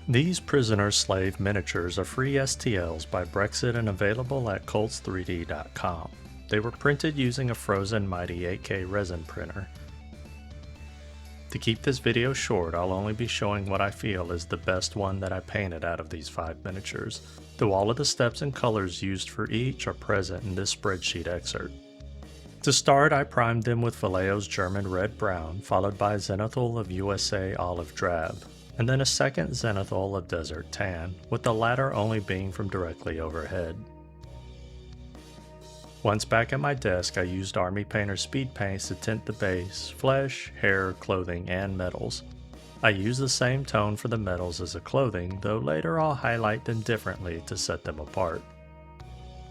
These prisoner slave miniatures are free STLs by Brexit and available at Colts3D.com. They were printed using a Frozen Mighty 8K resin printer. To keep this video short, I'll only be showing what I feel is the best one that I painted out of these 5 miniatures, though all of the steps and colors used for each are present in this spreadsheet excerpt. To start, I primed them with Vallejo's German Red Brown, followed by Zenithal of USA Olive Drab, and then a second Zenithal of Desert Tan, with the latter only being from directly overhead. Once back at my desk, I used Army Painter speed paints to tint the base, flesh, hair, clothing, and metals. I use the same tone for the metals as the clothing, though later I'll highlight them differently to set them apart.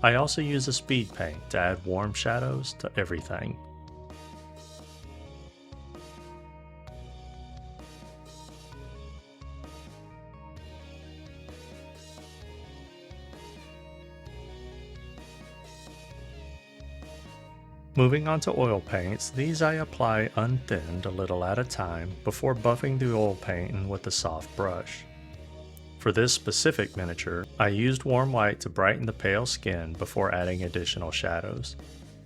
I also use a speed paint to add warm shadows to everything. Moving on to oil paints, these I apply unthinned a little at a time before buffing the oil paint with a soft brush. For this specific miniature, I used warm white to brighten the pale skin before adding additional shadows.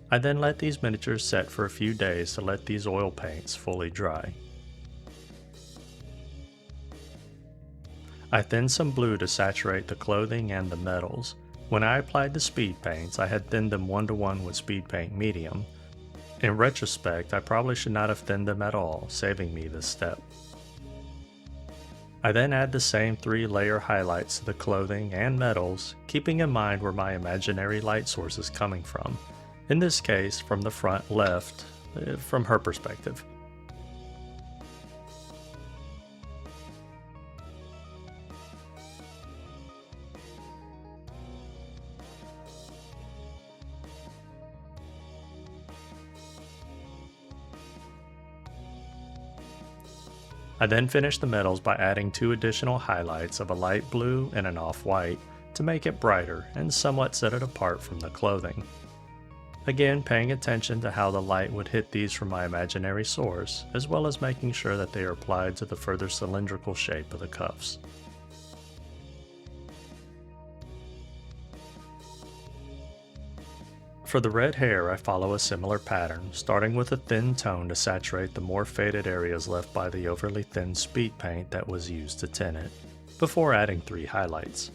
I then let these miniatures set for a few days to let these oil paints fully dry. I thinned some blue to saturate the clothing and the metals. When I applied the speed paints, I had thinned them 1:1 with speed paint medium. In retrospect, I probably should not have thinned them at all, saving me this step. I then add the same 3-layer highlights to the clothing and metals, keeping in mind where my imaginary light source is coming from. In this case, from the front left, from her perspective. I then finish the metals by adding 2 additional highlights of a light blue and an off-white to make it brighter and somewhat set it apart from the clothing. Again, paying attention to how the light would hit these from my imaginary source, as well as making sure that they are applied to the further cylindrical shape of the cuffs. For the red hair, I follow a similar pattern, starting with a thin tone to saturate the more faded areas left by the overly thin speed paint that was used to tint it, before adding 3 highlights.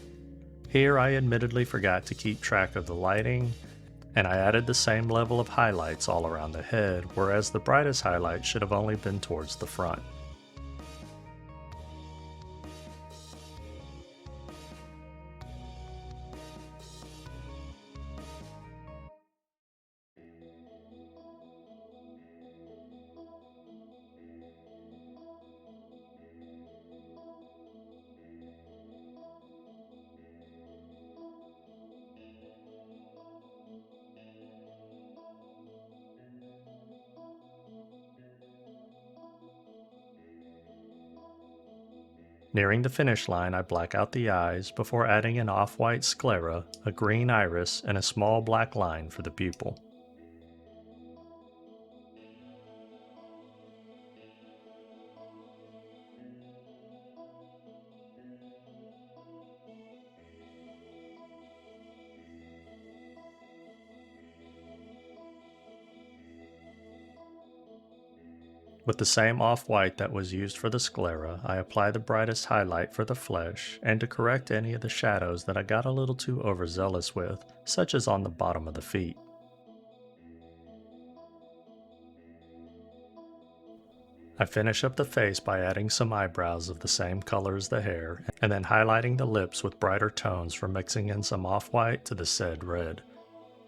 Here I admittedly forgot to keep track of the lighting, and I added the same level of highlights all around the head, whereas the brightest highlight should have only been towards the front. Nearing the finish line, I black out the eyes before adding an off-white sclera, a green iris, and a small black line for the pupil. With the same off-white that was used for the sclera, I apply the brightest highlight for the flesh, and to correct any of the shadows that I got a little too overzealous with, such as on the bottom of the feet. I finish up the face by adding some eyebrows of the same color as the hair, and then highlighting the lips with brighter tones from mixing in some off-white to the said red.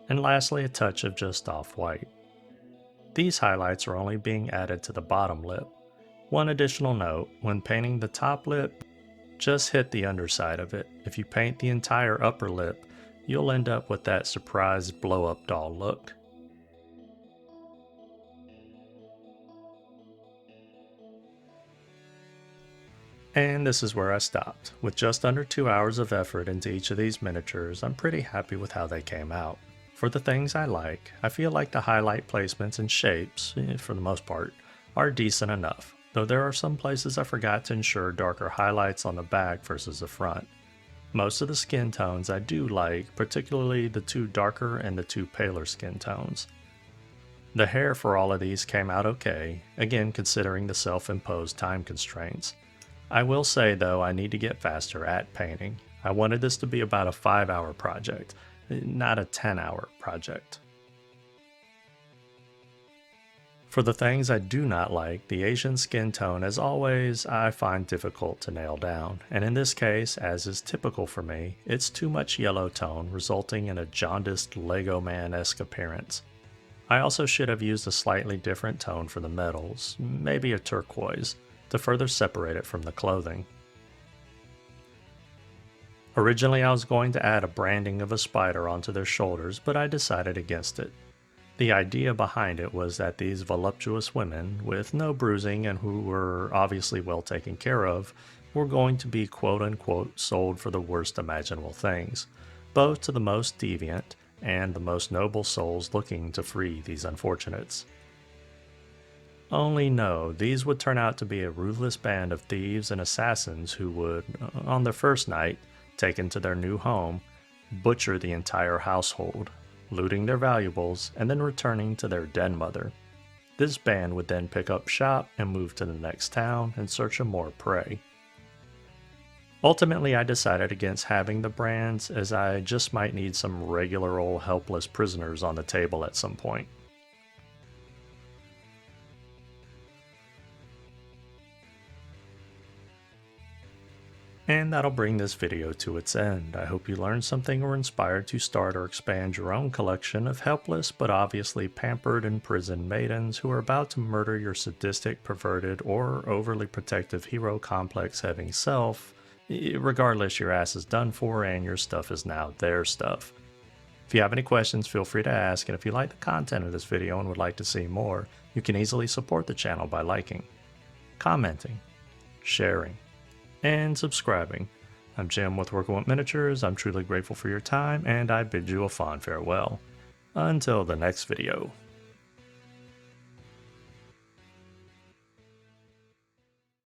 And lastly, a touch of just off-white. These highlights are only being added to the bottom lip. One additional note, when painting the top lip, just hit the underside of it. If you paint the entire upper lip, you'll end up with that surprise blow-up doll look. And this is where I stopped. With just under 2 hours of effort into each of these miniatures, I'm pretty happy with how they came out. For the things I like, I feel like the highlight placements and shapes, for the most part, are decent enough. though there are some places I forgot to ensure darker highlights on the back versus the front. Most of the skin tones I do like, particularly the two darker and the two paler skin tones. The hair for all of these came out okay, again considering the self-imposed time constraints. I will say though I need to get faster at painting. I wanted this to be about a 5-hour project, not a 10-hour project. For the things I do not like, the Asian skin tone, as always, I find difficult to nail down, and in this case, as is typical for me, it's too much yellow tone, resulting in a jaundiced Lego Man-esque appearance. I also should have used a slightly different tone for the metals, maybe a turquoise, to further separate it from the clothing. Originally I was going to add a branding of a spider onto their shoulders, but I decided against it. The idea behind it was that these voluptuous women, with no bruising and who were obviously well taken care of, were going to be quote-unquote sold for the worst imaginable things, both to the most deviant and the most noble souls looking to free these unfortunates. Only no, these would turn out to be a ruthless band of thieves and assassins who would, on their first night, taken to their new home, butcher the entire household, looting their valuables, and then returning to their den mother. This band would then pick up shop and move to the next town in search of more prey. Ultimately, I decided against having the brands, as I just might need some regular old helpless prisoners on the table at some point. And that'll bring this video to its end. I hope you learned something or inspired to start or expand your own collection of helpless but obviously pampered and imprisoned maidens who are about to murder your sadistic, perverted, or overly protective hero complex having self. Regardless, your ass is done for and your stuff is now their stuff. If you have any questions, feel free to ask, and if you like the content of this video and would like to see more, you can easily support the channel by liking, commenting, sharing, and subscribing. I'm Jim with Working with Miniatures. I'm truly grateful for your time, and I bid you a fond farewell. Until the next video.